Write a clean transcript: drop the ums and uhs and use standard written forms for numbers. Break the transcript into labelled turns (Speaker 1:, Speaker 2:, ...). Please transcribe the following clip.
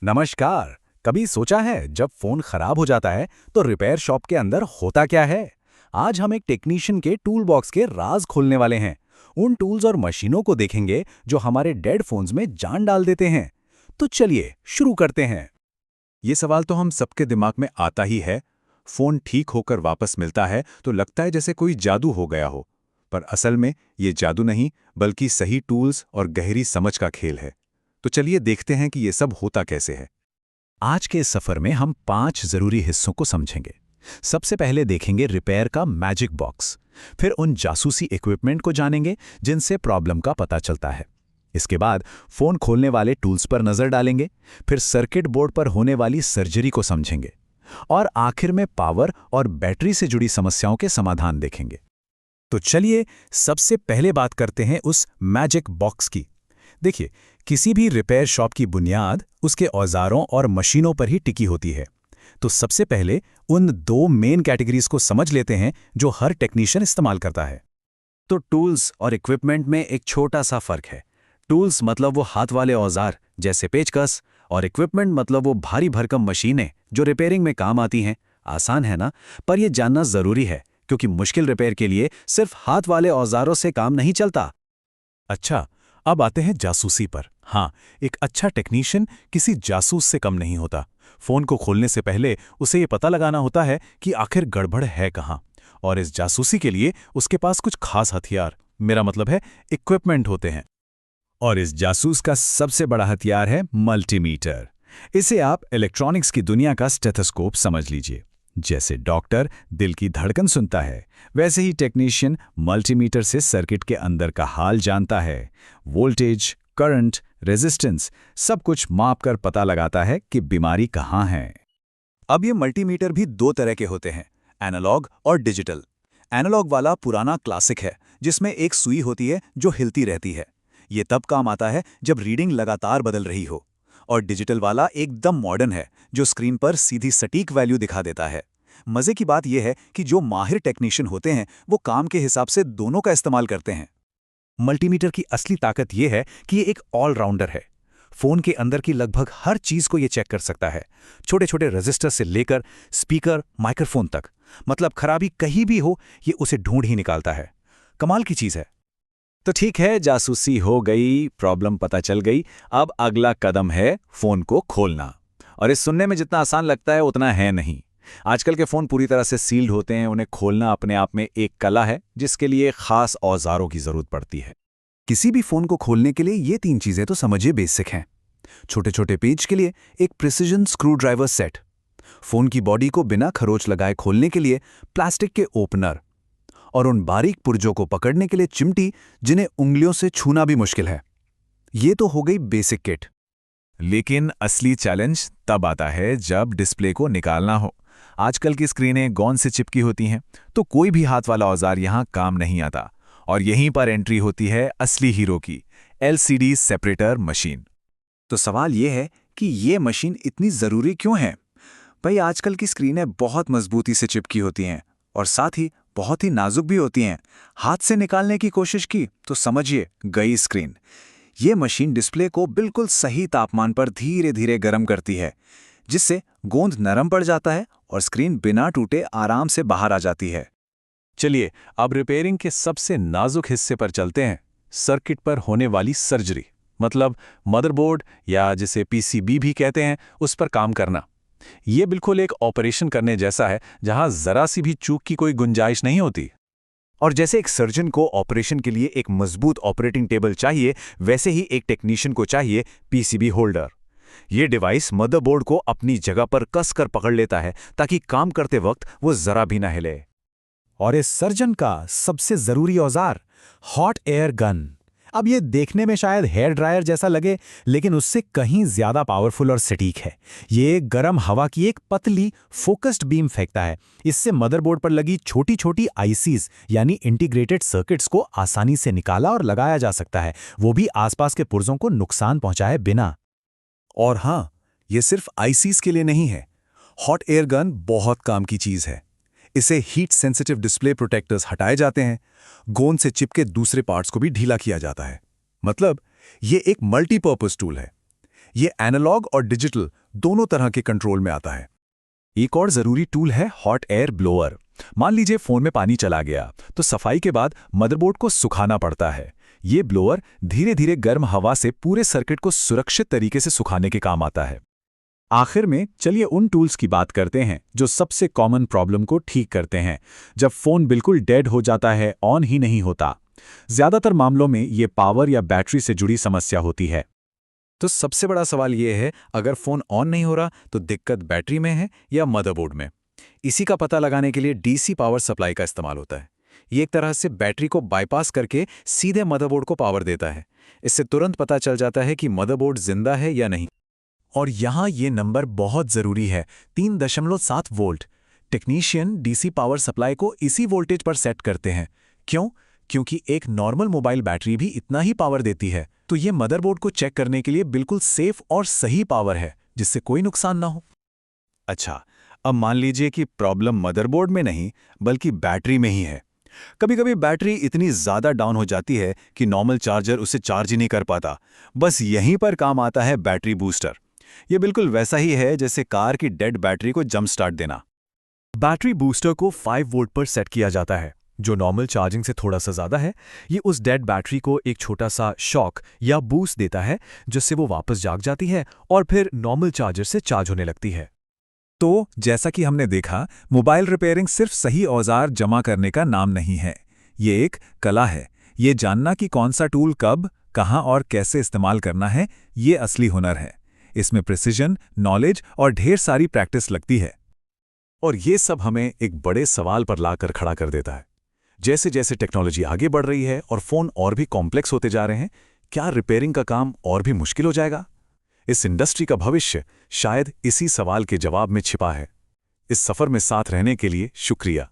Speaker 1: नमस्कार। कभी सोचा है जब फोन खराब हो जाता है तो रिपेयर शॉप के अंदर होता क्या है? आज हम एक टेक्नीशियन के टूल बॉक्स के राज खोलने वाले हैं। उन टूल्स और मशीनों को देखेंगे जो हमारे डेड फोन्स में जान डाल देते हैं। तो चलिए शुरू करते हैं।
Speaker 2: ये सवाल तो हम सबके दिमाग में आता ही है। फोन ठीक होकर वापस मिलता है तो लगता है जैसे कोई जादू हो गया हो। पर असल में ये जादू नहीं, बल्कि सही टूल्स और गहरी समझ का खेल है। तो चलिए देखते हैं कि ये सब होता कैसे है।
Speaker 1: आज के इस सफर में हम 5 जरूरी हिस्सों को समझेंगे। सबसे पहले देखेंगे रिपेयर का मैजिक बॉक्स। फिर उन जासूसी इक्विपमेंट को जानेंगे जिनसे प्रॉब्लम का पता चलता है। इसके बाद फोन खोलने वाले टूल्स पर नजर डालेंगे। फिर सर्किट बोर्ड पर होने वाली सर्जरी को समझेंगे। और आखिर में पावर और बैटरी से जुड़ी समस्याओं के समाधान देखेंगे। तो चलिए सबसे पहले बात करते हैं उस मैजिक बॉक्स की। देखिए, किसी भी रिपेयर शॉप की बुनियाद उसके औजारों और मशीनों पर ही टिकी होती है। तो सबसे पहले उन 2 मेन कैटेगरीज को समझ लेते हैं जो हर टेक्नीशियन इस्तेमाल करता है।
Speaker 3: तो टूल्स और इक्विपमेंट में एक छोटा सा फर्क है। टूल्स मतलब वो हाथ वाले औजार जैसे पेचकस, और इक्विपमेंट मतलब वो भारी भरकम मशीनें जो रिपेयरिंग में काम आती हैं। आसान है ना? पर यह जानना जरूरी है, क्योंकि मुश्किल रिपेयर के लिए सिर्फ हाथ वाले औजारों से काम नहीं चलता।
Speaker 1: अच्छा, अब आते हैं जासूसी पर। हाँ, एक अच्छा टेक्नीशियन किसी जासूस से कम नहीं होता। फोन को खोलने से पहले उसे ये पता लगाना होता है कि आखिर गड़बड़ है कहाँ। और इस जासूसी के लिए उसके पास कुछ खास हथियार, मेरा मतलब है इक्विपमेंट होते हैं। और इस जासूस का सबसे बड़ा हथियार है मल्टीमीटर। इसे आप इलेक्ट्रॉनिक्स की दुनिया का स्टेथोस्कोप समझ लीजिए। जैसे डॉक्टर दिल की धड़कन सुनता है, वैसे ही टेक्नीशियन मल्टीमीटर से सर्किट के अंदर का हाल जानता है। वोल्टेज, करंट, रेजिस्टेंस सब कुछ मापकर पता लगाता है कि बीमारी कहाँ है।
Speaker 3: अब ये मल्टीमीटर भी 2 तरह के होते हैं, एनालॉग और डिजिटल। एनालॉग वाला पुराना क्लासिक है, जिसमें एक सुई होती है जो हिलती रहती है। ये तब काम आता है जब रीडिंग लगातार बदल रही हो। और डिजिटल वाला एकदम मॉडर्न है, जो स्क्रीन पर सीधी सटीक वैल्यू दिखा देता है। मजे की बात यह है कि जो माहिर टेक्नीशियन होते हैं वो काम के हिसाब से दोनों का इस्तेमाल करते हैं।
Speaker 1: मल्टीमीटर की असली ताकत यह है कि ये एक ऑलराउंडर है। फोन के अंदर की लगभग हर चीज को ये चेक कर सकता है, छोटे छोटे रजिस्टर से लेकर स्पीकर, माइक्रोफोन तक। मतलब खराबी कहीं भी हो, ये उसे ढूंढ ही निकालता है। कमाल की चीज है।
Speaker 3: तो ठीक है, जासूसी हो गई, प्रॉब्लम पता चल गई। अब अगला कदम है फोन को खोलना। और इस सुनने में जितना आसान लगता है उतना है नहीं। आजकल के फोन पूरी तरह से सील्ड होते हैं। उन्हें खोलना अपने आप में एक कला है, जिसके लिए खास औजारों की जरूरत पड़ती है।
Speaker 1: किसी भी फोन को खोलने के लिए ये 3 चीजें तो समझिए बेसिक हैं। छोटे छोटे पेज के लिए एक precision screw driver set, phone की बॉडी को बिना खरोच लगाए खोलने के लिए प्लास्टिक के ओपनर, और उन बारीक पुर्जों को पकड़ने के लिए चिमटी जिन्हें उंगलियों से छूना भी मुश्किल है। ये तो हो गई बेसिक किट।
Speaker 2: लेकिन असली चैलेंज तब आता है जब डिस्प्ले को निकालना हो। आजकल की स्क्रीनें गोंद से चिपकी होती हैं, तो कोई भी हाथ वाला औजार यहाँ काम नहीं आता। और यहीं पर एंट्री होती है असली हीरो की, एलसीडी सेपरेटर मशीन।
Speaker 3: तो सवाल ये है कि ये मशीन इतनी ज़रूरी क्यों है? भाई, आजकल की स्क्रीनें बहुत मजबूती से चिपकी होती हैं और साथ ही बहुत ही नाजुक भी होती हैं। हाथ से निकालने की कोशिश की तो समझिए गई स्क्रीन। ये मशीन डिस्प्ले को बिल्कुल सही तापमान पर धीरे धीरे गर्म करती है, जिससे गोंद नरम पड़ जाता है और स्क्रीन बिना टूटे आराम से बाहर आ जाती है।
Speaker 2: चलिए अब रिपेयरिंग के सबसे नाजुक हिस्से पर चलते हैं, सर्किट पर होने वाली सर्जरी। मतलब मदरबोर्ड, या जिसे पीसीबी भी कहते हैं, उस पर काम करना। ये बिल्कुल एक ऑपरेशन करने जैसा है, जहां जरा सी भी चूक की कोई गुंजाइश नहीं होती।
Speaker 1: और जैसे एक सर्जन को ऑपरेशन के लिए एक मजबूत ऑपरेटिंग टेबल चाहिए, वैसे ही एक टेक्नीशियन को चाहिए पीसीबी होल्डर। ये डिवाइस मदरबोर्ड को अपनी जगह पर कसकर पकड़ लेता है, ताकि काम करते वक्त वो जरा भी ना हिले। और इस सर्जन का सबसे जरूरी औजार, हॉट एयर गन। अब ये देखने में शायद हेयर ड्रायर जैसा लगे, लेकिन उससे कहीं ज्यादा पावरफुल और सटीक है। ये गर्म हवा की एक पतली फोकस्ड बीम फेंकता है। इससे मदरबोर्ड पर लगी छोटी छोटी आईसीज यानी इंटीग्रेटेड सर्किट्स को आसानी से निकाला और लगाया जा सकता है, वो भी आसपास के पुर्जों को नुकसान पहुंचाए बिना।
Speaker 3: और हाँ, ये सिर्फ आईसीज के लिए नहीं है। हॉट एयर गन बहुत काम की चीज है। इसे हीट सेंसिटिव डिस्प्ले प्रोटेक्टर्स हटाए जाते हैं, गोंद से चिपके दूसरे पार्ट्स को भी ढीला किया जाता है। मतलब ये एक मल्टीपर्पज टूल है।
Speaker 2: ये एनालॉग और डिजिटल दोनों तरह के कंट्रोल में आता है। एक और जरूरी टूल है हॉट एयर ब्लोअर। मान लीजिए फोन में पानी चला गया तो सफाई के बाद मदरबोर्ड को सुखाना पड़ता है। ये ब्लोअर धीरे धीरे गर्म हवा से पूरे सर्किट को सुरक्षित तरीके से सुखाने के काम आता है। आखिर में चलिए उन टूल्स की बात करते हैं जो सबसे कॉमन प्रॉब्लम को ठीक करते हैं, जब फोन बिल्कुल डेड हो जाता है, ऑन ही नहीं होता। ज्यादातर मामलों में ये पावर या बैटरी से जुड़ी समस्या होती है।
Speaker 3: तो सबसे बड़ा सवाल ये है, अगर फ़ोन ऑन नहीं हो रहा तो दिक्कत बैटरी में है या मदरबोर्ड में? इसी का पता लगाने के लिए डीसी पावर सप्लाई का इस्तेमाल होता है। ये एक तरह से बैटरी को बाईपास करके सीधे मदरबोर्ड को पावर देता है। इससे तुरंत पता चल जाता है कि मदरबोर्ड जिंदा है या नहीं।
Speaker 2: और यहाँ ये नंबर बहुत ज़रूरी है, 3.7 volt. Technician DC power supply को इसी वोल्टेज पर सेट करते हैं। क्यों? क्योंकि एक नॉर्मल मोबाइल बैटरी भी इतना ही पावर देती है। तो ये मदरबोर्ड को चेक करने के लिए बिल्कुल सेफ और सही पावर है, जिससे कोई नुकसान ना हो।
Speaker 3: अच्छा, अब मान लीजिए कि प्रॉब्लम मदरबोर्ड में नहीं बल्कि बैटरी में ही है। कभी-कभी बैटरी इतनी ज़्यादा डाउन हो जाती है कि नॉर्मल चार्जर उसे चार्ज ही नहीं कर पाता। बस यहीं पर काम आता है बैटरी बूस्टर। ये बिल्कुल वैसा ही है जैसे कार की डेड बैटरी को जंप स्टार्ट देना।
Speaker 2: बैटरी बूस्टर को 5 वोल्ट पर सेट किया जाता है, जो नॉर्मल चार्जिंग से थोड़ा सा ज़्यादा है। ये उस डेड बैटरी को एक छोटा सा शॉक या बूस्ट देता है, जिससे वो वापस जाग जाती है और फिर नॉर्मल चार्जर से चार्ज होने लगती है।
Speaker 1: तो जैसा कि हमने देखा, मोबाइल रिपेयरिंग सिर्फ सही औजार जमा करने का नाम नहीं है। ये एक कला है। ये जानना कि कौन सा टूल कब, कहाँ और कैसे इस्तेमाल करना है, ये असली हुनर है। इसमें प्रिसिजन, नॉलेज और ढेर सारी प्रैक्टिस लगती है।
Speaker 2: और ये सब हमें एक बड़े सवाल पर लाकर खड़ा कर देता है। जैसे जैसे टेक्नोलॉजी आगे बढ़ रही है और फ़ोन और भी कॉम्प्लेक्स होते जा रहे हैं, क्या रिपेयरिंग का काम और भी मुश्किल हो जाएगा? इस इंडस्ट्री का भविष्य शायद इसी सवाल के जवाब में छिपा है। इस सफ़र में साथ रहने के लिए शुक्रिया।